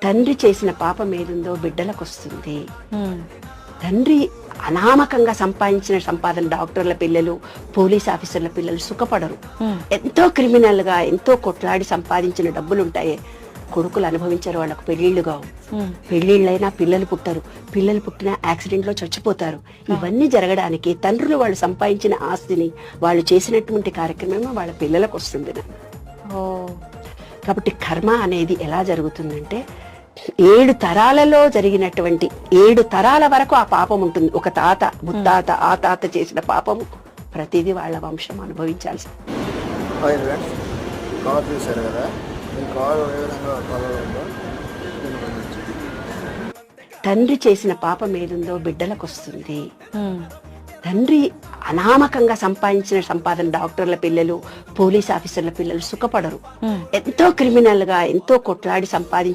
తండ్రి చేసిన పాపం ఏదుందో బిడ్డలకు వస్తుంది. తండ్రి అనామకంగా సంపాదించిన సంపాదన డాక్టర్ల పిల్లలు, పోలీస్ ఆఫీసర్ల పిల్లలు సుఖపడరు. ఎంతో క్రిమినల్ గా ఎంతో కొట్లాడి సంపాదించిన డబ్బులుంటాయే కొడుకులు అనుభవించారు. వాళ్ళకు పెళ్లిళ్లుగా పెళ్లిళ్ళైనా పిల్లలు పుట్టరు, పిల్లలు పుట్టిన యాక్సిడెంట్ లో చచ్చిపోతారు. ఇవన్నీ జరగడానికి తండ్రులు వాళ్ళు సంపాదించిన ఆస్తిని వాళ్ళు చేసినటువంటి కార్యక్రమం వాళ్ళ పిల్లలకు వస్తుంది. కాబట్టి కర్మ అనేది ఎలా జరుగుతుందంటే 7 తరాలలో జరిగినటువంటి 7 తరాల వరకు ఆ పాపం ఉంటుంది. ఒక తాత ముత్తాత ఆ తాత చేసిన పాపము ప్రతిదీ వాళ్ళ వంశం అనుభవించాల్సి. తండ్రి చేసిన పాపం ఏదుందో బిడ్డలకు వస్తుంది. తండ్రి అనామకంగా సంపాదించిన సంపాదన డాక్టర్ల పిల్లలు, పోలీస్ ఆఫీసర్ల పిల్లలు సుఖపడరు. ఎంతో క్రిమినల్ గా ఎంతో కొట్లాడి సంపాదించిన